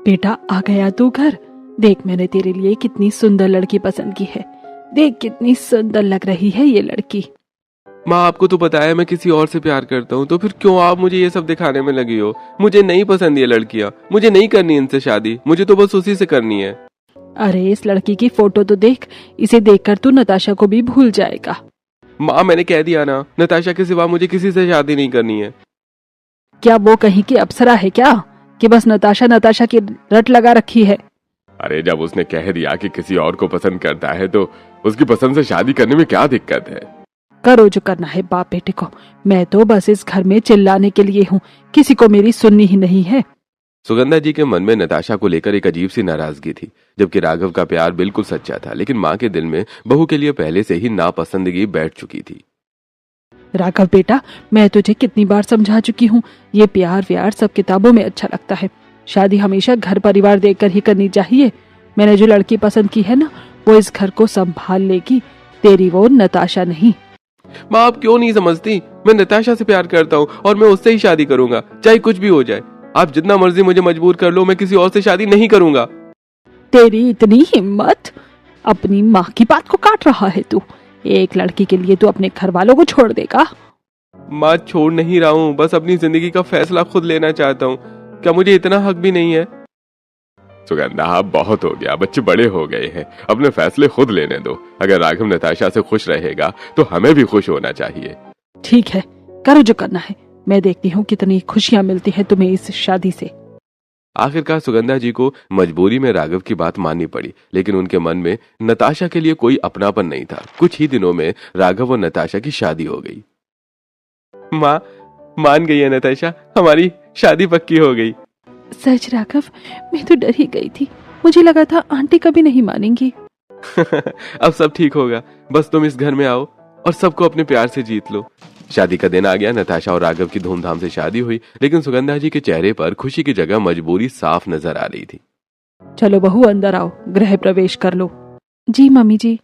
बेटा आ गया तू घर। देख मैंने तेरे लिए कितनी सुंदर लड़की पसंद की है। देख कितनी सुंदर लग रही है ये लड़की। माँ आपको तो पता है मैं किसी और से प्यार करता हूँ, तो फिर क्यों आप मुझे ये सब दिखाने में लगी हो? मुझे नहीं पसंद ये लड़कियाँ, मुझे नहीं करनी इनसे शादी, मुझे तो बस उसी से करनी है। अरे इस लड़की की फोटो तो देख, इसे देखकर तू नताशा को भी भूल जाएगा। माँ मैंने कह दिया ना, नताशा के सिवा मुझे किसी से शादी नहीं करनी है। क्या वो कहीं की अप्सरा है क्या कि बस नताशा नताशा की रट लगा रखी है? अरे जब उसने कह दिया कि किसी और को पसंद करता है तो उसकी पसंद से शादी करने में क्या दिक्कत है? करो जो करना है बाप बेटे को, मैं तो बस इस घर में चिल्लाने के लिए हूँ, किसी को मेरी सुननी ही नहीं है। सुगंधा जी के मन में नताशा को लेकर एक अजीब सी नाराजगी थी, जबकि राघव का प्यार बिल्कुल सच्चा था, लेकिन माँ के दिल में बहू के लिए पहले से ही नापसंदगी बैठ चुकी थी। राघव बेटा, मैं तुझे कितनी बार समझा चुकी हूँ, ये प्यार व्यार सब किताबों में अच्छा लगता है, शादी हमेशा घर परिवार देखकर ही करनी चाहिए। मैंने जो लड़की पसंद की है ना, वो इस घर को संभाल लेगी, तेरी वो नताशा नहीं। माँ आप क्यों नहीं समझती? मैं नताशा से प्यार करता हूँ और मैं उससे ही शादी करूंगा, चाहे कुछ भी हो जाए। आप जितना मर्जी मुझे मजबूर कर लो, मैं किसी और से शादी नहीं करूंगा। तेरी इतनी हिम्मत! अपनी माँ की बात को काट रहा है तू। एक लड़की के लिए तू अपने घर वालों को छोड़ देगा? माँ छोड़ नहीं रहा हूँ, बस अपनी जिंदगी का फैसला खुद लेना चाहता हूँ। क्या मुझे इतना हक भी नहीं है? सुगंधा अब बहुत हो गया, बच्चे बड़े हो गए हैं, अपने फैसले खुद लेने दो। अगर राघव नताशा से खुश रहेगा तो हमें भी खुश होना चाहिए। ठीक है, करो जो करना है, मैं देखती हूँ कितनी खुशियाँ मिलती है तुम्हें इस शादी से। आखिरकार सुगंधा जी को मजबूरी में राघव की बात माननी पड़ी, लेकिन उनके मन में नताशा के लिए कोई अपनापन नहीं था। कुछ ही दिनों में राघव और नताशा की शादी हो गई। माँ मान गई है नताशा, हमारी शादी पक्की हो गई। सच राघव, मैं तो डर ही गई थी, मुझे लगा था आंटी कभी नहीं मानेंगी। अब सब ठीक होगा, बस तुम इस घर में आओ और सबको अपने प्यार से जीत लो। शादी का दिन आ गया। नताशा और राघव की धूमधाम से शादी हुई, लेकिन सुगंधा जी के चेहरे पर खुशी की जगह मजबूरी साफ नजर आ रही थी। चलो बहू अंदर आओ, गृह प्रवेश कर लो। जी मम्मी जी।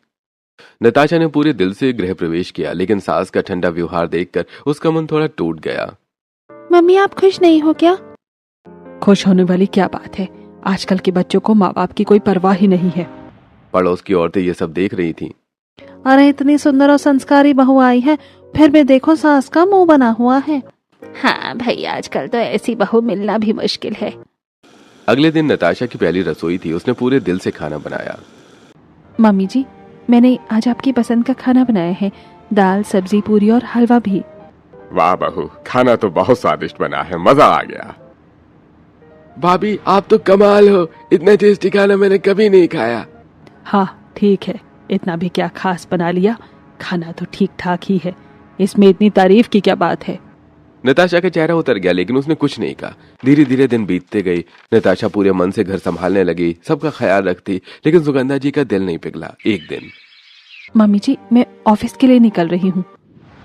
नताशा ने पूरे दिल से गृह प्रवेश किया, लेकिन सास का ठंडा व्यवहार देखकर उसका मन थोड़ा टूट गया। मम्मी आप खुश नहीं हो क्या? खुश होने वाली क्या बात है, आजकल के बच्चों को माँ बाप की कोई परवाह ही नहीं है। पड़ोस की औरतें ये सब देख रही थीं। अरे इतनी सुंदर और संस्कारी बहू आई है, फिर भी देखो सास का मुंह बना हुआ है। हाँ भाई, आजकल तो ऐसी बहू मिलना भी मुश्किल है। अगले दिन नताशा की पहली रसोई थी, उसने पूरे दिल से खाना बनाया। मम्मी जी, मैंने आज आपकी पसंद का खाना बनाया है, दाल सब्जी पूरी और हलवा भी। वाह बहू, खाना तो बहुत स्वादिष्ट बना है, मजा आ गया। भाभी आप तो कमाल हो, इतना टेस्टी खाना मैंने कभी नहीं खाया। हाँ ठीक है, इतना भी क्या खास बना लिया, खाना तो ठीक ठाक ही है, इसमें इतनी तारीफ की क्या बात है। नताशा का चेहरा उतर गया, लेकिन उसने कुछ नहीं कहा। धीरे धीरे दिन बीतते गई। नताशा पूरे मन से घर संभालने लगी, सबका ख्याल रखती, लेकिन सुगंधा जी का दिल नहीं पिघला। एक दिन मम्मी जी, मैं ऑफिस के लिए निकल रही हूँ।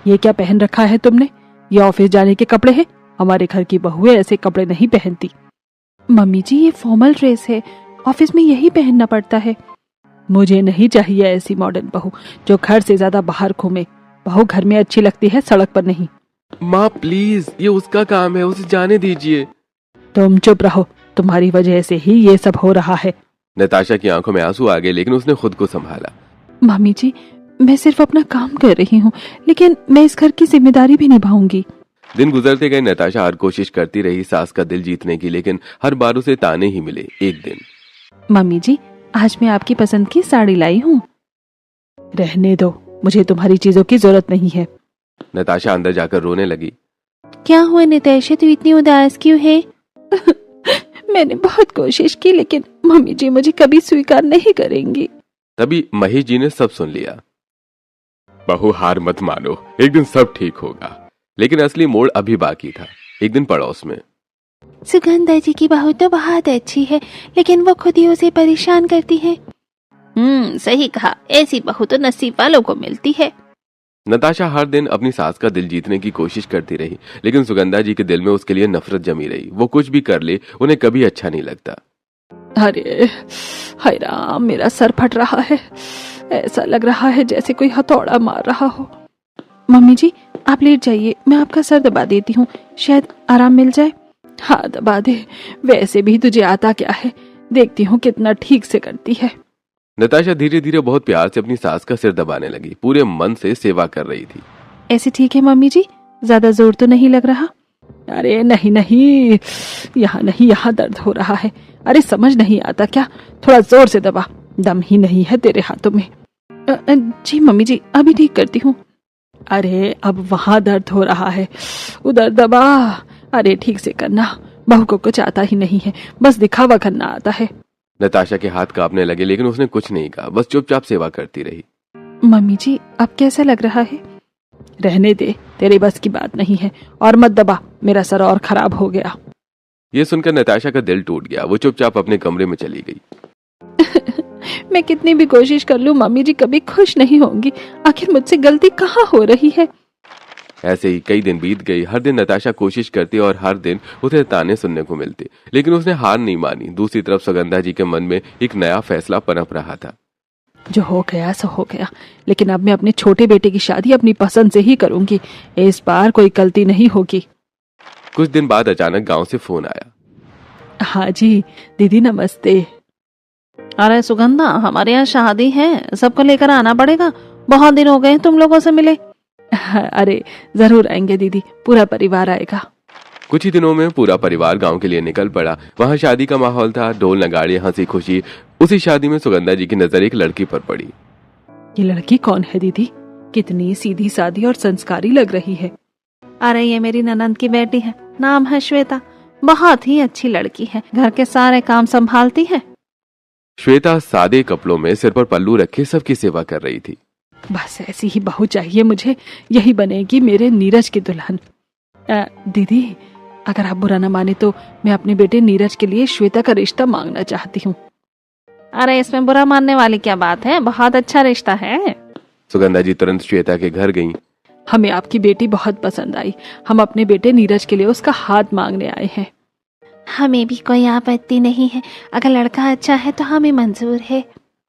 ये क्या पहन रखा है तुमने? ये ऑफिस जाने के कपड़े हैं? हमारे घर की बहुएं ऐसे कपड़े नहीं पहनती। मम्मी जी ये फॉर्मल ड्रेस है, ऑफिस में यही पहनना पड़ता है। मुझे नहीं चाहिए ऐसी मॉडर्न बहू जो घर से ज्यादा बाहर घूमे। बहू घर में अच्छी लगती है, सड़क पर नहीं। माँ प्लीज, ये उसका काम है, उसे जाने दीजिए। तुम चुप रहो, तुम्हारी वजह से ही ये सब हो रहा है। नताशा की आंखों में आंसू आ गए, लेकिन उसने खुद को संभाला। मम्मी जी, मैं सिर्फ अपना काम कर रही हूँ, लेकिन मैं इस घर की जिम्मेदारी भी निभाऊंगी। दिन गुजरते गए। नताशा हर कोशिश करती रही सास का दिल जीतने की, लेकिन हर बार उसे ताने ही मिले। एक दिन मम्मी जी, आज मैं आपकी पसंद की साड़ी लाई हूँ। रहने दो, मुझे तुम्हारी चीजों की जरूरत नहीं है। नताशा अंदर जाकर रोने लगी। क्या हुआ नताशा, तू इतनी उदास क्यों है? मैंने बहुत कोशिश की, लेकिन मम्मी जी मुझे कभी स्वीकार नहीं करेंगी। तभी महेश जी ने सब सुन लिया। बहू हार मत मानो, एक दिन सब ठीक होगा। लेकिन असली मोड़ अभी बाकी था। एक दिन पड़ोस में सुगंधा जी की बहू तो बहुत अच्छी है, लेकिन वो खुद ही उसे परेशान करती है। सही कहा, ऐसी बहू तो नसीब वालों को मिलती है। नताशा हर दिन अपनी सास का दिल जीतने की कोशिश करती रही, लेकिन सुगंधा जी के दिल में उसके लिए नफरत जमी रही। वो कुछ भी कर ले, उन्हें कभी अच्छा नहीं लगता। अरे हाय राम, मेरा सर फट रहा है, ऐसा लग रहा है जैसे कोई हथौड़ा मार रहा हो। मम्मी जी आप लेट जाइए, मैं आपका सर दबा देती हूँ, शायद आराम मिल जाए। हाँ दबा दे, वैसे भी तुझे आता क्या है, देखती हूँ कितना ठीक से करती है। नताशा धीरे धीरे बहुत प्यार से अपनी सास का सिर दबाने लगी, पूरे मन से सेवा कर रही थी। ऐसे ठीक है मम्मी जी, ज्यादा जोर तो नहीं लग रहा? अरे नहीं नहीं, यहाँ नहीं, यहाँ दर्द हो रहा है। अरे समझ नहीं आता क्या, थोड़ा जोर से दबा, दम ही नहीं है तेरे हाथों में। जी मम्मी जी, अभी ठीक करती हूँ। अरे अब वहां दर्द हो रहा है, उधर दबा। अरे ठीक से करना, बहू को कुछ आता ही नहीं है, बस दिखावा करना आता है। नताशा के हाथ कांपने लगे, लेकिन उसने कुछ नहीं कहा, बस चुपचाप सेवा करती रही। मम्मी जी अब कैसा लग रहा है? रहने दे, तेरे बस की बात नहीं है, और मत दबा, मेरा सर और खराब हो गया। ये सुनकर नताशा का दिल टूट गया, वो चुपचाप अपने कमरे में चली गई। मैं कितनी भी कोशिश कर लूं मम्मी जी कभी खुश नहीं होंगी, आखिर मुझसे गलती कहाँ हो रही है? ऐसे ही कई दिन बीत गई। हर दिन नताशा कोशिश करती और हर दिन उसे ताने सुनने को मिलते, लेकिन उसने हार नहीं मानी। दूसरी तरफ सुगंधा जी के मन में एक नया फैसला पनप रहा था। जो हो गया सो हो गया, लेकिन अब मैं अपने छोटे बेटे की शादी अपनी पसंद से ही करूंगी, इस बार कोई गलती नहीं होगी। कुछ दिन बाद अचानक गांव से फोन आया। हाँ जी दीदी नमस्ते। अरे सुगंधा, हमारे यहाँ शादी है, सबको लेकर आना पड़ेगा, बहुत दिन हो गए तुम लोगों से मिले। अरे जरूर आएंगे दीदी, पूरा परिवार आएगा। कुछ ही दिनों में पूरा परिवार गांव के लिए निकल पड़ा। वहां शादी का माहौल था, ढोल नगाड़े, हंसी खुशी। उसी शादी में सुगंधा जी की नजर एक लड़की पर पड़ी। ये लड़की कौन है दीदी? कितनी सीधी सादी और संस्कारी लग रही है। अरे ये मेरी ननंद की बेटी है, नाम है श्वेता, बहुत ही अच्छी लड़की है, घर के सारे काम संभालती है। श्वेता सादे कपड़ों में सिर पर पल्लू रखे सबकी सेवा कर रही थी। बस ऐसी ही बहू चाहिए मुझे, यही बनेगी मेरे नीरज की दुल्हन। दीदी अगर आप बुरा न माने तो मैं अपने बेटे नीरज के लिए श्वेता का रिश्ता मांगना चाहती हूँ। अरे इसमें बुरा मानने वाली क्या बात है, बहुत अच्छा रिश्ता है। सुगंधा जी तुरंत श्वेता के घर गईं। हमें आपकी बेटी बहुत पसंद आई, हम अपने बेटे नीरज के लिए उसका हाथ मांगने आए हैं। हमें भी कोई आपत्ति नहीं है, अगर लड़का अच्छा है तो हमें मंजूर है।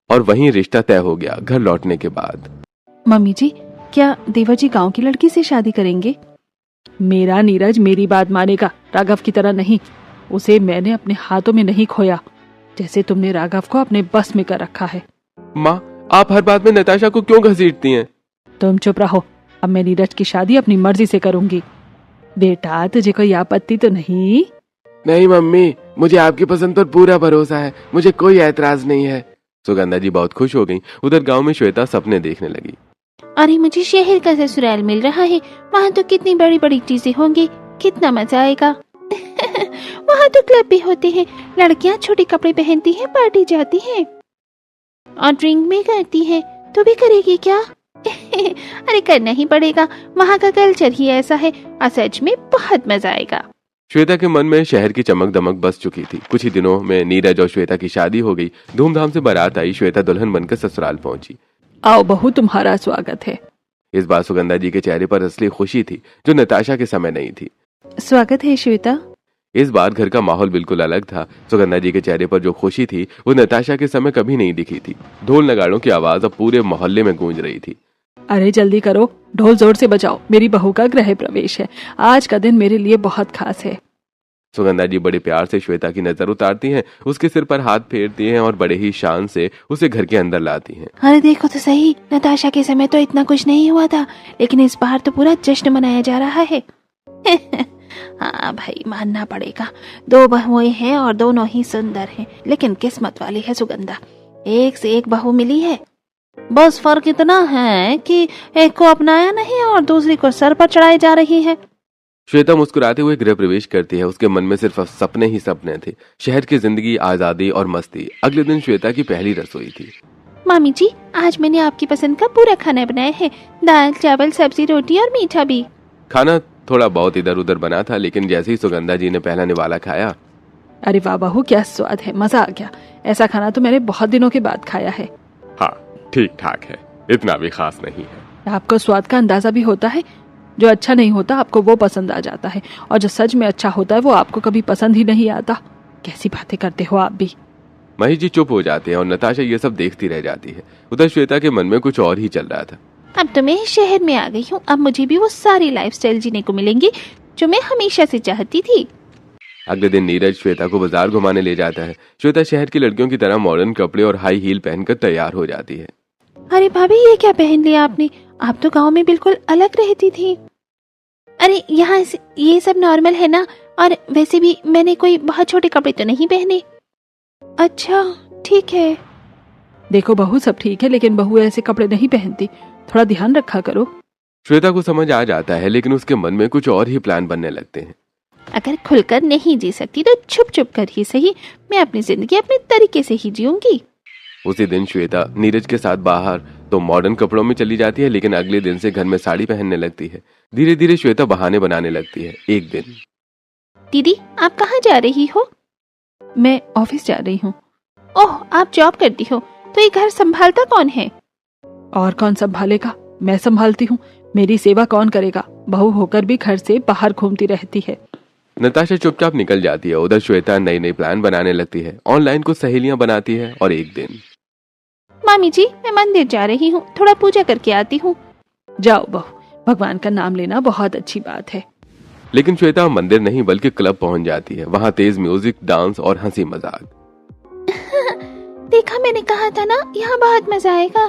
और वहीं रिश्ता तय हो गया। घर लौटने के बाद मम्मी जी क्या देवर जी गांव की लड़की से शादी करेंगे? मेरा नीरज मेरी बात मानेगा, राघव की तरह नहीं। उसे मैंने अपने हाथों में नहीं खोया, जैसे तुमने राघव को अपने बस में कर रखा है। माँ, आप हर बात में नताशा को क्यों घसीटती हैं? तुम चुप रहो, अब मैं नीरज की शादी अपनी मर्जी से करूंगी। बेटा तुझे कोई आपत्ति तो नहीं? नहीं मम्मी, मुझे आपकी पसंद पर पूरा भरोसा है, मुझे कोई ऐतराज नहीं है। सुगंधा जी बहुत खुश हो गईं। उधर गांव में श्वेता सपने देखने लगी। अरे मुझे शहर का ससुराल मिल रहा है, वहाँ तो कितनी बड़ी बड़ी चीजें होंगी, कितना मजा आएगा। वहाँ तो क्लब भी होते हैं, लड़कियाँ छोटे कपड़े पहनती हैं, पार्टी जाती हैं और ड्रिंक भी करती हैं। तू भी करेगी क्या? अरे करना ही पड़ेगा, वहाँ का कल्चर ही ऐसा है, और सच में बहुत मजा आएगा। श्वेता के मन में शहर की चमक दमक बस चुकी थी। कुछ ही दिनों में नीरज और श्वेता की शादी हो गई। धूमधाम से बारात आई। श्वेता दुल्हन बनकर ससुराल पहुंची। आओ बहू, तुम्हारा स्वागत है। इस बार सुगंधा जी के चेहरे पर असली खुशी थी, जो नताशा के समय नहीं थी। स्वागत है श्वेता। इस बार घर का माहौल बिल्कुल अलग था। सुगंधा जी के चेहरे पर जो खुशी थी वो नताशा के समय कभी नहीं दिखी थी। ढोल नगाड़ों की आवाज अब पूरे मोहल्ले में गूंज रही थी। अरे जल्दी करो, ढोल जोर से बजाओ, मेरी बहू का गृह प्रवेश है। आज का दिन मेरे लिए बहुत खास है। सुगंधा जी बड़े प्यार से श्वेता की नजर उतारती हैं, उसके सिर पर हाथ फेरती हैं और बड़े ही शान से उसे घर के अंदर लाती हैं। अरे देखो तो सही, नताशा के समय तो इतना कुछ नहीं हुआ था, लेकिन इस बार तो पूरा जश्न मनाया जा रहा है। हाँ भाई, मानना पड़ेगा, दो बहुएं हैं और दोनों ही सुंदर हैं, लेकिन किस्मत वाली है सुगंधा, एक से एक बहू मिली है। बस फर्क इतना है कि एक को अपनाया नहीं और दूसरी को सर पर चढ़ाई जा रही है। श्वेता मुस्कुराते हुए गृह प्रवेश करती है। उसके मन में सिर्फ सपने ही सपने थे, शहर की जिंदगी, आजादी और मस्ती। अगले दिन श्वेता की पहली रसोई थी। मामी जी, आज मैंने आपकी पसंद का पूरा खाना बनाया है, दाल चावल सब्जी रोटी और मीठा भी। खाना थोड़ा बहुत इधर उधर बना था, लेकिन जैसे ही सुगंधा जी ने पहला निवाला खाया, अरे वाह बहू, क्या स्वाद है, मजा आ गया। ऐसा खाना तो मैंने बहुत दिनों के बाद खाया है। हाँ ठीक ठाक है, इतना भी खास नहीं है। आपको स्वाद का अंदाजा भी होता है, जो अच्छा नहीं होता आपको वो पसंद आ जाता है, और जो सच में अच्छा होता है वो आपको कभी पसंद ही नहीं आता। कैसी बातें करते हो आप भी। महेश जी चुप हो जाते हैं और नताशा ये सब देखती रह जाती है। उधर श्वेता के मन में कुछ और ही चल रहा था। अब तो मैं शहर में आ गई हूँ, अब मुझे भी वो सारी लाइफस्टाइल जीने को मिलेंगी जो मैं हमेशा से चाहती थी। अगले दिन नीरज श्वेता को बाजार घुमाने ले जाता है। श्वेता शहर की लड़कियों की तरह मॉडर्न कपड़े और हाई हील पहनकर तैयार हो जाती है। अरे भाभी, ये क्या पहन लिया आपने? आप तो गांव में बिल्कुल अलग रहती थी। अरे यहाँ ये सब नॉर्मल है ना, और वैसे भी मैंने कोई बहुत छोटे कपड़े तो नहीं पहने। अच्छा ठीक है। देखो बहू, सब ठीक है, लेकिन बहू ऐसे कपड़े नहीं पहनती, थोड़ा ध्यान रखा करो। श्वेता को समझ आ जाता है, लेकिन उसके मन में कुछ और ही प्लान बनने लगते हैं। अगर खुलकर नहीं जी सकती तो छुप छुप कर ही सही, मैं अपनी जिंदगी अपने तरीके से ही जीऊंगी। उसी दिन श्वेता नीरज के साथ बाहर तो मॉडर्न कपड़ों में चली जाती है, लेकिन अगले दिन से घर में साड़ी पहनने लगती है। धीरे धीरे श्वेता बहाने बनाने लगती है। एक दिन, दीदी आप कहाँ जा रही हो? मैं ऑफिस जा रही हूँ। ओह, आप जॉब करती हो, तो ये घर संभालता कौन है? और कौन संभालेगा? मैं संभालती हूँ। मेरी सेवा कौन करेगा? बहू होकर भी घर से बाहर घूमती रहती है। नताशा चुपचाप निकल जाती है। उधर श्वेता नई नई प्लान बनाने लगती है, ऑनलाइन कुछ सहेलियां बनाती है। और एक दिन, मामी जी मैं मंदिर जा रही हूँ, थोड़ा पूजा करके आती हूँ। जाओ बहू, भगवान का नाम लेना बहुत अच्छी बात है। लेकिन श्वेता मंदिर नहीं बल्कि क्लब पहुंच जाती है। वहां तेज म्यूजिक, डांस और हंसी मजाक। देखा, मैंने कहा था ना यहाँ बहुत मजा आएगा।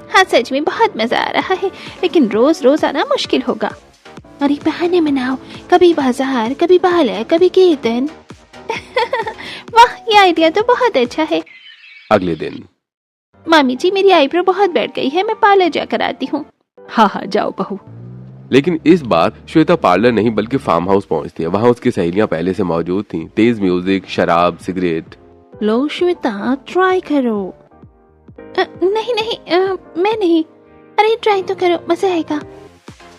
हाँ सच में बहुत मजा आ रहा है, लेकिन रोज रोज आना मुश्किल होगा। अरे बहाने मनाओ, कभी बाजार, कभी बालय, कभी कीर्तन। वाह, ये आइडिया तो बहुत अच्छा है। अगले दिन, मामी जी मेरी आईब्रो बहुत बैठ गई है, मैं पार्लर जाकर आती हूँ। हाँ हाँ जाओ बहू। लेकिन इस बार श्वेता पार्लर नहीं बल्कि फार्म हाउस पहुंचती है। वहां उसकी सहेलियां पहले से मौजूद थीं। तेज म्यूजिक, शराब, सिगरेट। लो श्वेता, ट्राई करो। नहीं नहीं, मैं नहीं। अरे ट्राई तो करो, मजा आएगा।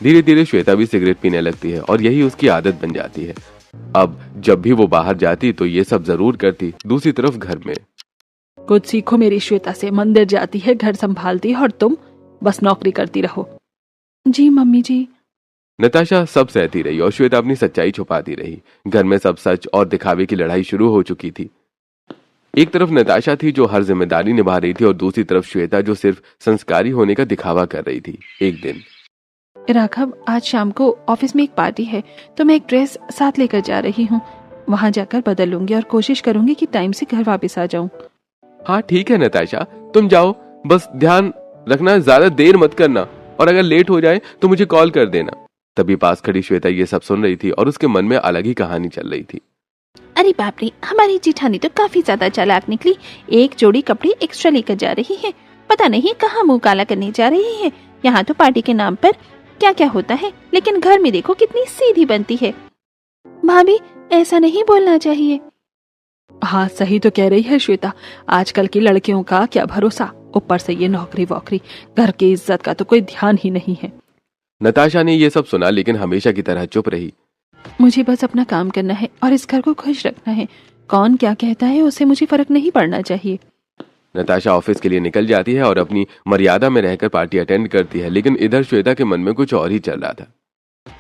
धीरे धीरे श्वेता भी सिगरेट पीने लगती है और यही उसकी आदत बन जाती है। अब जब भी वो बाहर जाती तो ये सब जरूर करती। दूसरी तरफ घर में, कुछ सीखो मेरी श्वेता से। मंदिर जाती है, घर संभालती है, और तुम बस नौकरी करती रहो। जी मम्मी जी। नताशा सब सहती रही और श्वेता अपनी सच्चाई छुपाती रही। घर में सब सच और दिखावे की लड़ाई शुरू हो चुकी थी। एक तरफ नताशा थी जो हर जिम्मेदारी निभा रही थी, और दूसरी तरफ श्वेता जो सिर्फ संस्कारी होने का दिखावा कर रही थी। एक दिन, राघव, आज शाम को ऑफिस में एक पार्टी है, तो मैं एक ड्रेस साथ लेकर जा रही हूँ। वहाँ जाकर बदल लूंगी और कोशिश करूंगी कि टाइम से घर वापस आ जाऊं। हाँ ठीक है नताशा, तुम जाओ, बस ध्यान रखना ज्यादा देर मत करना, और अगर लेट हो जाए तो मुझे कॉल कर देना। तभी पास खड़ी श्वेता ये सब सुन रही थी और उसके मन में अलग ही कहानी चल रही थी। अरे बाप रे, हमारी जिठानी तो काफी ज्यादा चालाक निकली। एक जोड़ी कपड़े एक्स्ट्रा लेकर जा रही है, पता नहीं कहाँ मुंह काला करने जा रही है। यहाँ तो पार्टी के नाम पर क्या क्या होता है, लेकिन घर में देखो कितनी सीधी बनती है। भाभी ऐसा नहीं बोलना चाहिए। हाँ सही तो कह रही है श्वेता, आजकल की लड़कियों का क्या भरोसा, ऊपर से ये नौकरी वोकरी, घर की इज्जत का तो कोई ध्यान ही नहीं है। नताशा ने ये सब सुना, लेकिन हमेशा की तरह चुप रही। मुझे बस अपना काम करना है और इस घर को खुश रखना है। कौन क्या कहता है उससे मुझे फर्क नहीं पड़ना चाहिए। नताशा ऑफिस के लिए निकल जाती है और अपनी मर्यादा में रहकर पार्टी अटेंड करती है, लेकिन इधर श्वेता के मन में कुछ और ही चल रहा था।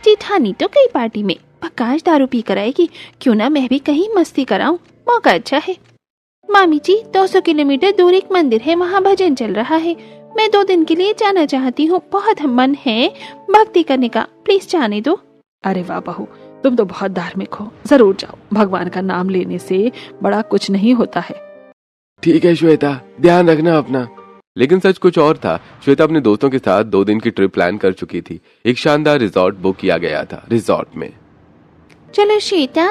जेठानी तो कई पार्टी में प्रकाश दारू पी कर आएगी, क्यों ना मैं भी कहीं मस्ती कराऊं, मौका अच्छा है। मामी जी 200 किलोमीटर दूर एक मंदिर है, वहाँ भजन चल रहा है। मैं 2 दिन के लिए जाना चाहती हूँ, बहुत मन है भक्ति करने का, प्लीज जाने दो। अरे वाह बहू, तुम तो बहुत धार्मिक हो, जरूर जाओ। भगवान का नाम लेने से बड़ा कुछ नहीं होता है। ठीक है श्वेता, ध्यान रखना अपना। लेकिन सच कुछ और था। श्वेता अपने दोस्तों के साथ 2 दिन की ट्रिप प्लान कर चुकी थी। एक शानदार रिजॉर्ट बुक किया गया था। रिजॉर्ट में, चलो श्वेता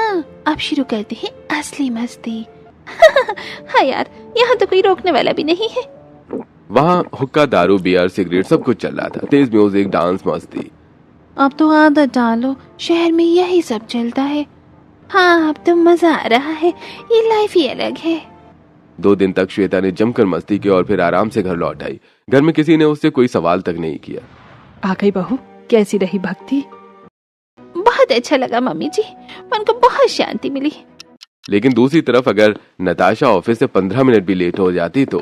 अब शुरू करते हैं असली मस्ती। हाँ यार, यहाँ तो कोई रोकने वाला भी नहीं है। वहाँ हुक्का, दारू, बियर, सिगरेट सब कुछ चल रहा था। तेज म्यूजिक, डांस, मस्ती। अब तो आदत डालो, शहर में यही सब चलता है। हाँ अब तो मजा आ रहा है, ये लाइफ ही अलग है। 2 दिन तक श्वेता ने जमकर मस्ती की और फिर आराम से घर लौट आई। घर में किसी ने उससे कोई सवाल तक नहीं किया। आ गई बहू, कैसी रही भक्ति? बहुत अच्छा लगा मम्मी जी, मन को बहुत शांति मिली। लेकिन दूसरी तरफ अगर नताशा ऑफिस से 15 मिनट भी लेट हो जाती तो।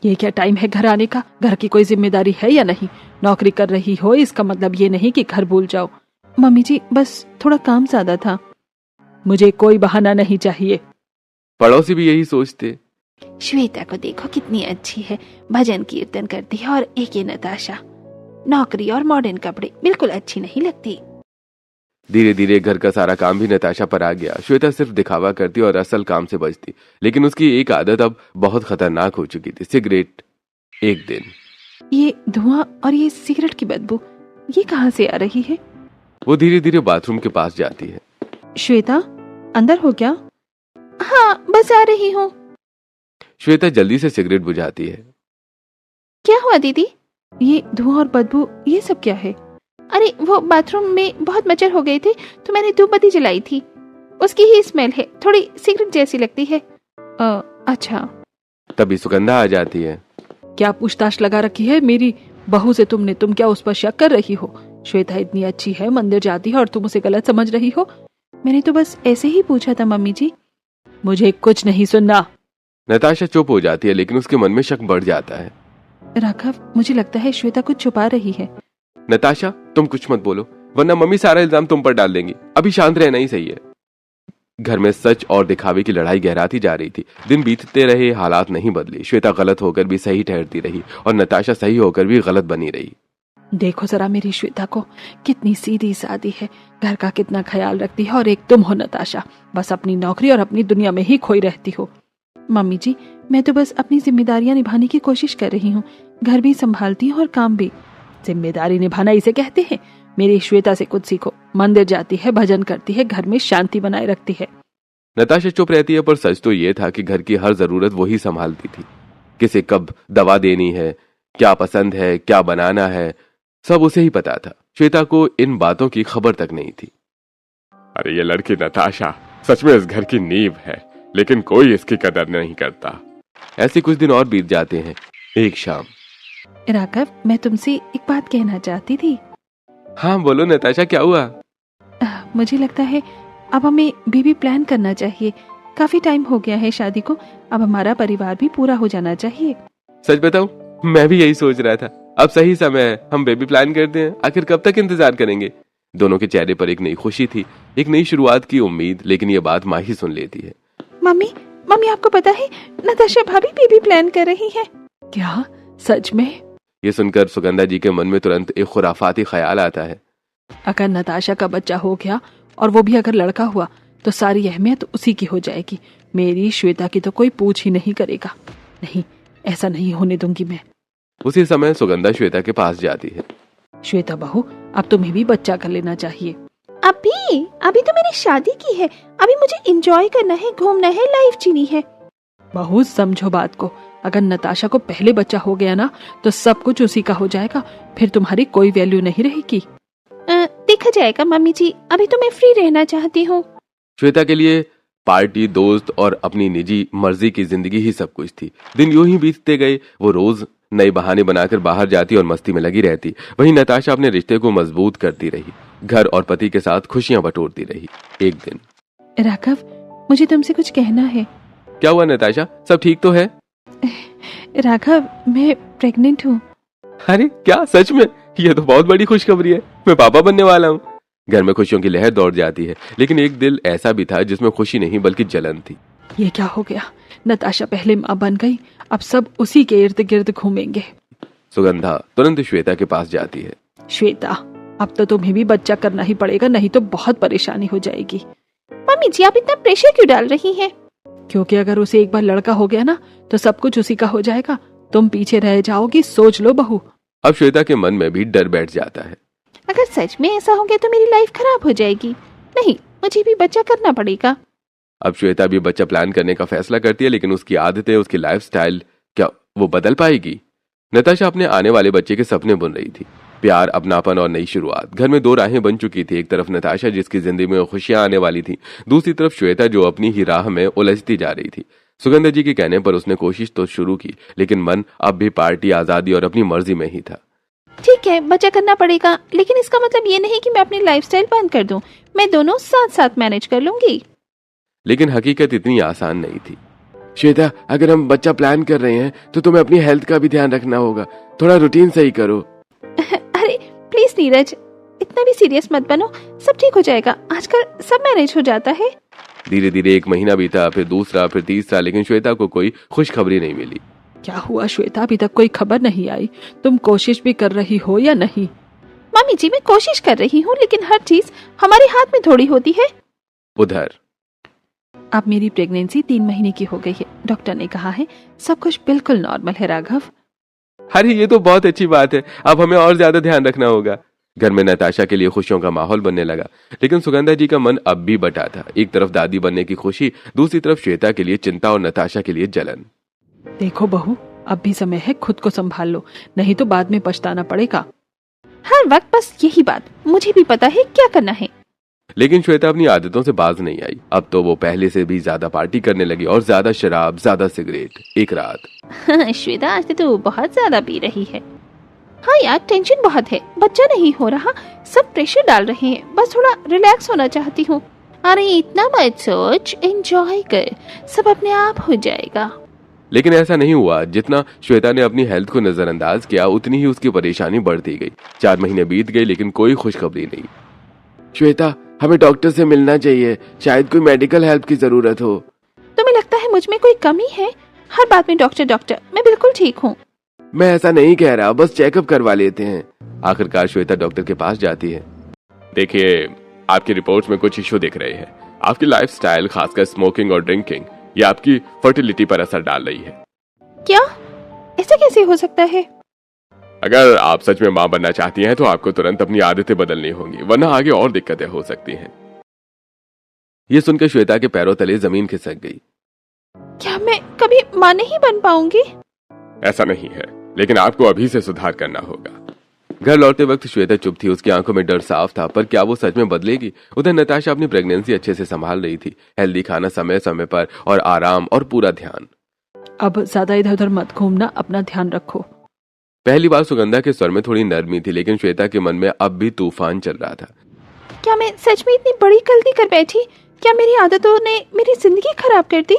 ये क्या टाइम है घर आने का? घर की कोई जिम्मेदारी है या नहीं? नौकरी कर रही हो इसका मतलब ये नहीं कि घर भूल जाओ। मम्मी जी बस थोड़ा काम ज्यादा था। मुझे कोई बहाना नहीं चाहिए। पड़ोसी भी यही सोचते। श्वेता को देखो कितनी अच्छी है, भजन कीर्तन करती है, और एक ये नताशा, नौकरी और मॉडर्न कपड़े, बिल्कुल अच्छी नहीं लगती। धीरे धीरे घर का सारा काम भी नताशा पर आ गया। श्वेता सिर्फ दिखावा करती और असल काम से बचती, लेकिन उसकी एक आदत अब बहुत खतरनाक हो चुकी थी, सिगरेट। एक दिन ये धुआं और ये सिगरेट की बदबू ये कहाँ से आ रही है? वो धीरे धीरे बाथरूम के पास जाती है। श्वेता, अंदर हो क्या? हाँ, बस आ रही हूँ। श्वेता जल्दी से सिगरेट बुझाती है। क्या हुआ दीदी? ये धुआं और बदबू ये सब क्या है? अरे वो बाथरूम में बहुत मच्छर हो गए थे तो मैंने धूप बत्ती जलाई थी, उसकी ही स्मेल है, थोड़ी सिगरेट जैसी लगती है। अच्छा। तभी सुगंधा आ जाती है। क्या पूछताछ लगा रखी है मेरी बहू से तुमने? तुम क्या उस पर शक कर रही हो? श्वेता इतनी अच्छी है, मंदिर जाती है और तुम उसे गलत समझ रही हो? मैंने तो बस ऐसे ही पूछा था मम्मी जी। मुझे कुछ नहीं सुनना। नताशा चुप हो जाती है, लेकिन उसके मन में शक बढ़ जाता है। राघव, मुझे लगता है श्वेता कुछ छुपा रही है। नताशा, तुम कुछ मत बोलो, वरना मम्मी सारा इल्जाम तुम पर डाल देंगी। अभी शांत रहना ही सही है। घर में सच और दिखावे की लड़ाई गहराती जा रही थी। दिन बीतते रहे, हालात नहीं बदले। श्वेता गलत होकर भी सही ठहरती रही और नताशा सही होकर भी गलत बनी रही। देखो जरा मेरी श्वेता को, कितनी सीधी सादी है, घर का कितना ख्याल रखती है, और एक तुम हो नताशा, बस अपनी नौकरी और अपनी दुनिया में ही खोई रहती हो। मम्मी जी, मैं तो बस अपनी जिम्मेदारियां निभाने की कोशिश कर रही हूँ, घर भी संभालती हूँ और काम भी। जिम्मेदारी निभाना इसे कहते हैं? मेरी श्वेता से कुछ सीखो, मंदिर जाती है, भजन करती है, घर में शांति बनाए रखती है। नताशा चुप रहती है, पर सच तो ये था कि घर की हर जरूरत वही संभालती थी। किसे कब दवा देनी है, क्या पसंद है, क्या बनाना है, सब उसे ही पता था। श्वेता को इन बातों की खबर तक नहीं थी। अरे ये लड़की नताशा सच में इस घर की नींव है, लेकिन कोई इसकी कदर नहीं करता। ऐसे कुछ दिन और बीत जाते हैं। एक शाम। राघव, मैं तुमसे एक बात कहना चाहती थी। हाँ बोलो नताशा, क्या हुआ? मुझे लगता है अब हमें बेबी प्लान करना चाहिए। काफी टाइम हो गया है शादी को, अब हमारा परिवार भी पूरा हो जाना चाहिए। सच बताऊं, मैं भी यही सोच रहा था। अब सही समय है, हम बेबी प्लान करते हैं। आखिर कब तक इंतजार करेंगे? दोनों के चेहरे पर एक नई खुशी थी, एक नई शुरुआत की उम्मीद। लेकिन ये बात माँ ही सुन लेती है। मम्मी, आपको पता है नताशा भाभी बेबी प्लान कर रही है। क्या? सच में? ये सुनकर सुगंधा जी के मन में तुरंत एक खुराफाती ख्याल आता है। अगर नताशा का बच्चा हो गया और वो भी अगर लड़का हुआ तो सारी अहमियत उसी की हो जाएगी। मेरी श्वेता की तो कोई पूछ ही नहीं करेगा। नहीं, ऐसा नहीं होने दूंगी मैं। उसी समय सुगंधा श्वेता के पास जाती है। श्वेता बहू, अब तुम्हें भी बच्चा कर लेना चाहिए। अभी तो मैंने शादी की है, अभी मुझे एंजॉय करना है, घूमना है, लाइफ जीनी है। बहू समझो बात को, अगर नताशा को पहले बच्चा हो गया ना तो सब कुछ उसी का हो जाएगा, फिर तुम्हारी कोई वैल्यू नहीं रहेगी। देखा जाएगा मम्मी जी, अभी तो मैं फ्री रहना चाहती हूँ। श्वेता के लिए पार्टी, दोस्त और अपनी निजी मर्जी की जिंदगी ही सब कुछ थी। दिन यूं ही बीतते गए। वो रोज नए बहाने बनाकर बाहर जाती और मस्ती में लगी रहती। वहीं नताशा अपने रिश्ते को मजबूत करती रही, घर और पति के साथ खुशियां बटोरती रही। एक दिन। राघव, मुझे तुमसे कुछ कहना है। क्या हुआ नताशा, सब ठीक तो है? राघव, मैं प्रेग्नेंट हूँ। अरे क्या, सच में? ये तो बहुत बड़ी खुशखबरी है, मैं पापा बनने वाला हूँ। घर में खुशियों की लहर दौड़ जाती है, लेकिन एक दिल ऐसा भी था जिसमें खुशी नहीं बल्कि जलन थी। ये क्या हो गया? नताशा पहले माँ बन गई, अब सब उसी के इर्द गिर्द घूमेंगे। सुगंधा तुरंत श्वेता के पास जाती है। श्वेता, अब तो तुम्हें भी बच्चा करना ही पड़ेगा, नहीं तो बहुत परेशानी हो जाएगी। मम्मी जी, आप इतना प्रेशर क्यों डाल रही हैं? क्योंकि अगर उसे एक बार लड़का हो गया ना तो सब कुछ उसी का हो जाएगा, तुम पीछे रह जाओगी। सोच लो बहू। अब श्वेता के मन में भी डर बैठ जाता है। अगर सच में ऐसा हो गया तो मेरी लाइफ खराब हो जाएगी। नहीं, मुझे भी बच्चा करना पड़ेगा। अब श्वेता भी बच्चा प्लान करने का फैसला करती है, लेकिन उसकी आदतें, उसकी लाइफस्टाइल, क्या वो बदल पाएगी? नताशा अपने आने वाले बच्चे के सपने बुन रही थी। प्यार, अपनापन और नई शुरुआत। घर में दो राहें बन चुकी थी। एक तरफ नताशा जिसकी जिंदगी में खुशियां आने वाली थी, दूसरी तरफ श्वेता जो अपनी ही राह में उलझती जा रही थी। सुगंधा जी के कहने पर उसने कोशिश तो शुरू की, लेकिन मन अब भी पार्टी, आजादी और अपनी मर्जी में ही था। ठीक है, बच्चा करना पड़ेगा, लेकिन इसका मतलब ये नहीं कि मैं अपनी लाइफस्टाइल बंद कर दूं। मैं दोनों साथ साथ मैनेज कर लूंगी। लेकिन हकीकत इतनी आसान नहीं थी। श्वेता, अगर हम बच्चा प्लान कर रहे हैं तो तुम्हें अपनी हेल्थ का भी ध्यान रखना होगा। थोड़ा रूटीन सही करो। अरे प्लीज नीरज, इतना भी सीरियस मत बनो, सब ठीक हो जाएगा। आजकल सब मैनेज हो जाता है। धीरे धीरे एक महीना बीता, फिर दूसरा, फिर तीसरा, लेकिन श्वेता को कोई खुशखबरी नहीं मिली। क्या हुआ श्वेता, अभी तक कोई खबर नहीं आई? तुम कोशिश भी कर रही हो या नहीं? मम्मी जी मैं कोशिश कर रही हूँ, लेकिन हर चीज हमारे हाथ में थोड़ी होती है। उधर अब मेरी प्रेगनेंसी 3 महीने की हो गई है। डॉक्टर ने कहा है सब कुछ बिल्कुल नॉर्मल है राघव। अरे ये तो बहुत अच्छी बात है, अब हमें और ज्यादा ध्यान रखना होगा। घर में नताशा के लिए खुशियों का माहौल बनने लगा, लेकिन सुगंधा जी का मन अब भी बटा था। एक तरफ दादी बनने की खुशी, दूसरी तरफ श्वेता के लिए चिंता और नताशा के लिए जलन। देखो बहू, अब भी समय है, खुद को संभाल लो, नहीं तो बाद में पछताना पड़ेगा। हर वक्त बस यही बात, मुझे भी पता है क्या करना है। लेकिन श्वेता अपनी आदतों से बाज नहीं आई। अब तो वो पहले से भी ज्यादा पार्टी करने लगी और ज्यादा शराब, ज्यादा सिगरेट। एक रात श्वेता आज तो बहुत ज्यादा पी रही है। हाँ यार, टेंशन बहुत है, बच्चा नहीं हो रहा, सब प्रेशर डाल रहे हैं, बस थोड़ा रिलैक्स होना चाहती हूँ। अरे इतना मत सोच, एंजॉय कर, सब अपने आप हो जाएगा। लेकिन ऐसा नहीं हुआ। जितना श्वेता ने अपनी हेल्थ को नजरअंदाज किया, उतनी ही उसकी परेशानी बढ़ती गई। 4 महीने बीत गए, लेकिन कोई खुशखबरी नहीं। श्वेता, हमें डॉक्टर से मिलना चाहिए, शायद कोई मेडिकल हेल्प की जरूरत हो। तुम्हें लगता है मुझ में कोई कमी है? हर बात में डॉक्टर डॉक्टर, मैं बिल्कुल ठीक हूँ। मैं ऐसा नहीं कह रहा, बस चेकअप करवा लेते हैं। आखिरकार श्वेता डॉक्टर के पास जाती है। देखिए, आपकी रिपोर्ट्स में कुछ इश्यू दिख रहे हैं। आपकी लाइफस्टाइल, खासकर स्मोकिंग और ड्रिंकिंग, ये आपकी फर्टिलिटी पर असर डाल रही है। क्या? ऐसा कैसे हो सकता है? अगर आप सच में मां बनना चाहती हैं तो आपको तुरंत अपनी आदतें बदलनी होंगी, वरना आगे और दिक्कतें हो सकती हैं। ये सुनकर श्वेता के पैरों तले जमीन खिसक गई। क्या मैं कभी मां नहीं बन पाऊंगी? ऐसा नहीं है, लेकिन आपको अभी से सुधार करना होगा। घर लौटते वक्त श्वेता चुप थी। उसकी आंखों में डर साफ था, पर क्या वो सच में बदलेगी? उधर नताशा अपनी प्रेगनेंसी अच्छे से संभाल रही थी। हेल्दी खाना समय समय पर, और आराम और पूरा ध्यान। अब ज्यादा इधर उधर मत घूमना, अपना ध्यान रखो। पहली बार सुगंधा के स्वर में थोड़ी नरमी थी, लेकिन श्वेता के मन में अब भी तूफान चल रहा था। क्या मैं सच में इतनी बड़ी गलती कर बैठी? क्या मेरी आदतों ने मेरी जिंदगी खराब कर दी?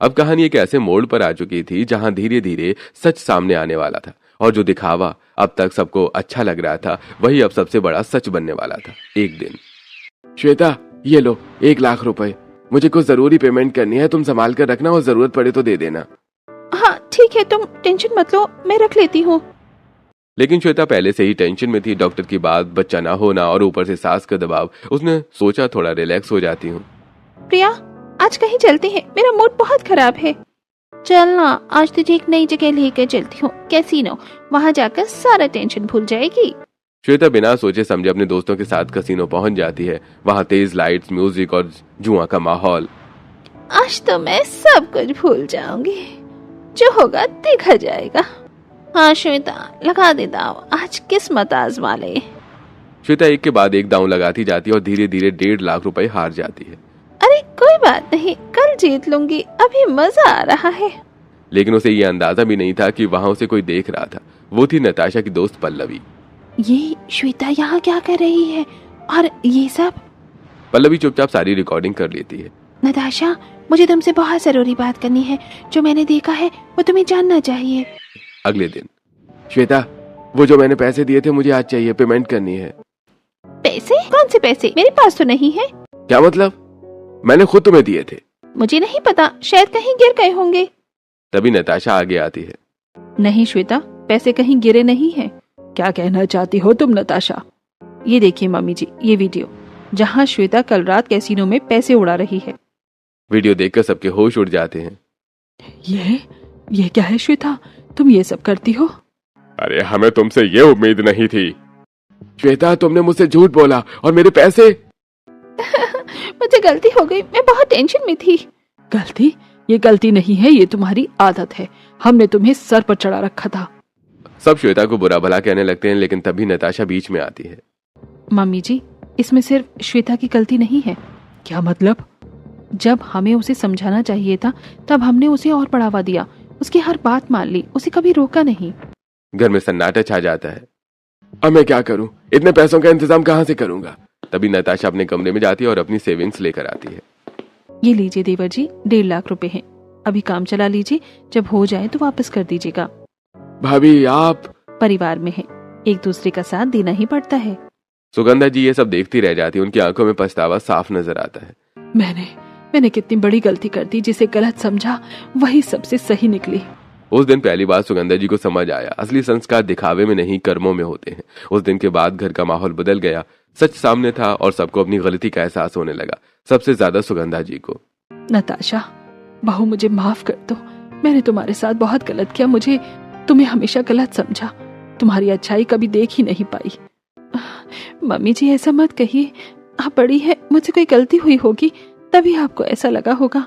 अब कहानी एक ऐसे मोड़ पर आ चुकी थी जहां धीरे धीरे सच सामने आने वाला था, और जो दिखावा अब तक सबको अच्छा लग रहा था, वही अब सबसे बड़ा सच बनने वाला था। एक दिन, श्वेता ये लो 1 लाख रुपए, मुझे कुछ जरूरी पेमेंट करनी है, तुम संभाल कर रखना और जरूरत पड़े तो दे देना। हाँ ठीक है, तुम टेंशन मत लो, मैं रख लेती हूँ। लेकिन श्वेता पहले से ही टेंशन में थी। डॉक्टर की बात, बच्चा ना होना और ऊपर से सास का दबाव। उसने सोचा थोड़ा रिलैक्स हो जाती हूँ। प्रिया, आज कहीं चलते हैं, मेरा मूड बहुत खराब है। चलना, आज तुझे एक नई जगह लेकर चलती हूँ, कैसीनो। वहाँ जाकर सारा टेंशन भूल जाएगी। श्वेता बिना सोचे समझे अपने दोस्तों के साथ कसीनो पहुंच जाती है। वहाँ तेज लाइट्स, म्यूजिक और जुआ का माहौल। आज तो मैं सब कुछ भूल जाऊंगी, जो होगा देखा जाएगा। हाँ श्वेता, लगा दे दाव, आज किस्मत आजमा ले। श्वेता एक के बाद एक दांव लगाती जाती है और धीरे धीरे 1.5 लाख रुपए हार जाती है। अरे कोई बात नहीं, कल जीत लूंगी, अभी मजा आ रहा है। लेकिन उसे ये अंदाजा भी नहीं था कि वहाँ उसे कोई देख रहा था। वो थी नताशा की दोस्त पल्लवी। ये श्वेता यहाँ क्या कर रही है? और ये सब? पल्लवी चुपचाप सारी रिकॉर्डिंग कर लेती है। नताशा, मुझे तुमसे बहुत जरूरी बात करनी है। जो मैंने देखा है वो तुम्हें जानना चाहिए। अगले दिन, श्वेता वो जो मैंने पैसे दिए थे मुझे आज चाहिए, पेमेंट करनी है। पैसे? कौन से पैसे? मेरे पास तो नहीं है। क्या मतलब? मैंने खुद तुम्हें दिए थे। मुझे नहीं पता, शायद कहीं गिर गए होंगे। तभी नताशा आगे आती है। नहीं श्वेता, पैसे कहीं गिरे नहीं हैं। क्या कहना चाहती हो तुम नताशा? ये देखिए मम्मी जी, ये वीडियो जहाँ श्वेता कल रात कैसीनो में पैसे उड़ा रही है। वीडियो देखकर सबके होश उड़ जाते हैं। ये क्या है श्वेता, तुम ये सब करती हो? अरे हमें तुमसे ये उम्मीद नहीं थी। श्वेता तुमने मुझसे झूठ बोला और मेरे पैसे। मुझसे गलती हो गई, मैं बहुत टेंशन में थी। गलती? ये गलती नहीं है, ये तुम्हारी आदत है। हमने तुम्हें सर पर चढ़ा रखा था। सब श्वेता को बुरा भला कहने लगते हैं, लेकिन तभी नताशा बीच में आती है। मम्मी जी, इसमें सिर्फ श्वेता की गलती नहीं है। क्या मतलब? जब हमें उसे समझाना चाहिए था तब हमने उसे और बढ़ावा दिया, उसकी हर बात मान ली, उसे कभी रोका नहीं। घर में सन्नाटा छा जाता है। अब मैं क्या करूं? इतने पैसों का इंतजाम कहां से करूंगा? तभी नताशा अपने कमरे में जाती है और अपनी सेविंग्स लेकर आती है। ये लीजिए देवर जी, 1.5 लाख रुपए हैं। अभी काम चला लीजिए, जब हो जाए तो वापस कर दीजिएगा। भाभी आप? परिवार में है, एक दूसरे का साथ देना ही पड़ता है। सुगंधा जी ये सब देखती रह जाती है। उनकी आंखों में पछतावा साफ नजर आता है। मैंने कितनी बड़ी गलती कर दी। जिसे गलत समझा वही सबसे सही निकली। उस दिन पहली बार सुगंधा जी को समझ आया, असली संस्कार दिखावे में नहीं कर्मों में होते हैं। उस दिन के बाद घर का माहौल बदल गया। सच सामने था और सबको अपनी गलती का एहसास होने लगा, सबसे ज्यादा सुगंधा जी को। नताशा, बहू मुझे माफ कर दो। मैंने तुम्हारे साथ बहुत गलत किया। मुझे तुम्हें हमेशा गलत समझा, तुम्हारी अच्छाई कभी देख ही नहीं पाई। मम्मी जी ऐसा मत कहिए, आप बड़ी है, मुझसे कोई गलती हुई होगी तभी आपको ऐसा लगा होगा।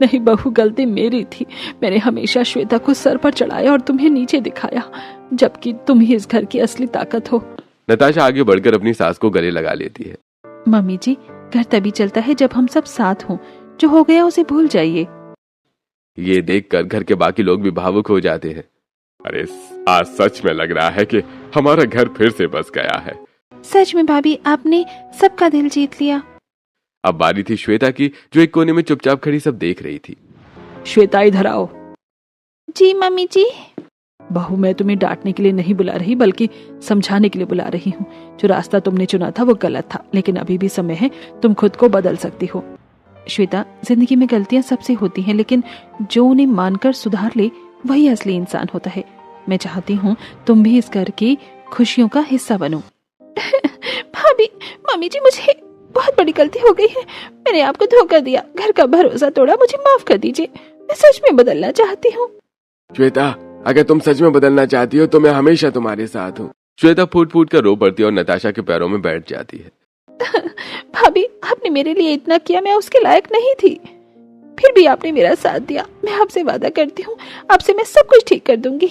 नहीं बहू, गलती मेरी थी। मैंने हमेशा श्वेता को सर पर चढ़ाया और तुम्हें नीचे दिखाया, जबकि तुम ही इस घर की असली ताकत हो। नताशा आगे बढ़कर अपनी सास को गले लगा लेती है। मम्मी जी, घर तभी चलता है जब हम सब साथ हों। जो हो गया उसे भूल जाइए। ये देखकर घर के बाकी लोग भी भावुक हो जाते हैं। अरे आज सच में लग रहा है कि हमारा घर फिर से बस गया है। सच में भाभी, आपने सबका दिल जीत लिया। अब बारी थी श्वेता की, जो एक कोने में चुपचाप खड़ी सब देख रही थी। श्वेता, इधर आओ। जी मम्मी जी। बहू, मैं तुम्हें डांटने के लिए नहीं बुला रही, बल्कि समझाने के लिए बुला रही हूँ। जो रास्ता तुमने चुना था वो गलत था, लेकिन अभी भी समय है, तुम खुद को बदल सकती हो। श्वेता, जिंदगी में गलतियां सबसे होती हैं, लेकिन जो उन्हें मानकर सुधार ले वही असली इंसान होता है। मैं चाहती हूँ तुम भी इस घर की खुशियों का हिस्सा बनो। भाभी, मम्मी जी, मुझे बहुत बड़ी गलती हो गई है। मैंने आपको धोखा दिया, घर का भरोसा तोड़ा, मुझे माफ कर दीजिए। मैं सच में बदलना चाहती हूँ। श्वेता, अगर तुम सच में बदलना चाहती हो तो मैं हमेशा तुम्हारे साथ हूँ। श्वेता फूट फूट कर रो पड़ती है और नताशा के पैरों में बैठ जाती है। भाभी, आपने मेरे लिए इतना किया, मैं उसके लायक नहीं थी, फिर भी आपने मेरा साथ दिया। मैं आपसे वादा करती हूँ, आपसे मैं सब कुछ ठीक कर दूंगी।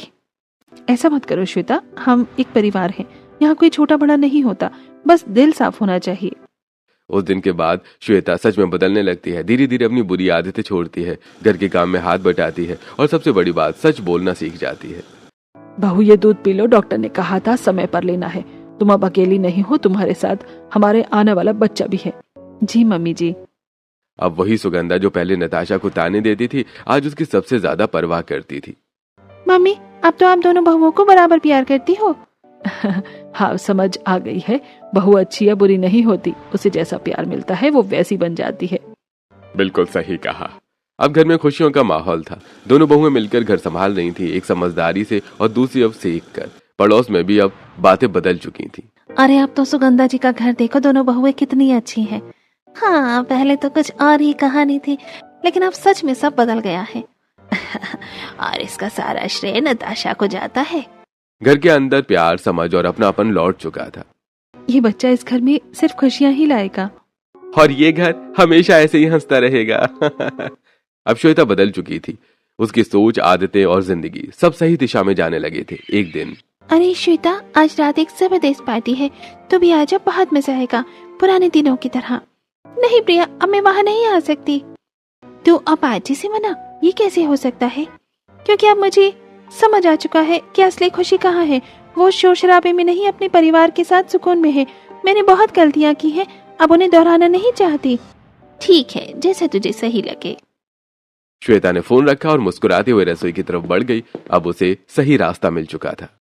ऐसा मत करो श्वेता, हम एक परिवार हैं। यहाँ कोई छोटा बड़ा नहीं होता, बस दिल साफ होना चाहिए। उस दिन के बाद श्वेता सच में बदलने लगती है। धीरे धीरे अपनी बुरी आदतें छोड़ती है, घर के काम में हाथ बटाती है और सबसे बड़ी बात, सच बोलना सीख जाती है। बहू, ये दूध पी लो, डॉक्टर ने कहा था समय पर लेना है। तुम अब अकेली नहीं हो, तुम्हारे साथ हमारे आने वाला बच्चा भी है। जी मम्मी जी। अब वही सुगंधा जो पहले नताशा को ताने देती थी, आज उसकी सबसे ज्यादा परवाह करती थी। मम्मी, अब तो आप दोनों बहुओं को बराबर प्यार करती हो। हाँ, समझ आ गई है। बहू अच्छी या बुरी नहीं होती, उसे जैसा प्यार मिलता है वो वैसी बन जाती है। बिल्कुल सही कहा। अब घर में खुशियों का माहौल था। दोनों बहुएं मिलकर घर संभाल रही थी, एक समझदारी से और दूसरी अब सीख कर। पड़ोस में भी अब बातें बदल चुकी थी। अरे अब तो सुगंधा जी का घर देखो, दोनों बहुएं कितनी अच्छी हैं। हाँ, पहले तो कुछ और ही कहानी थी, लेकिन अब सच में सब बदल गया है। और इसका सारा श्रेय नताशा को जाता है। घर के अंदर प्यार, समझ और अपनापन लौट चुका था। ये बच्चा इस घर में सिर्फ खुशियां ही लाएगा और ये घर हमेशा ऐसे ही हंसता रहेगा। अब श्वेता बदल चुकी थी। उसकी सोच, आदतें और जिंदगी सब सही दिशा में जाने लगे थे। एक दिन, अरे श्वेता, आज रात एक जबरदस्त पार्टी है, तू भी आजा, बहुत मजा आएगा, पुराने दिनों की तरह। नहीं प्रिया, अब मैं वहाँ नहीं आ सकती। तू अब आज से मना, ये कैसे हो सकता है? क्योंकि अब मुझे समझ आ चुका है कि असली खुशी कहाँ है। वो शोर शराबे में नहीं, अपने परिवार के साथ सुकून में है। मैंने बहुत गलतियाँ की हैं, अब उन्हें दोहराना नहीं चाहती। ठीक है, जैसे तुझे सही लगे। श्वेता ने फोन रखा और मुस्कुराते हुए रसोई की तरफ बढ़ गई। अब उसे सही रास्ता मिल चुका था।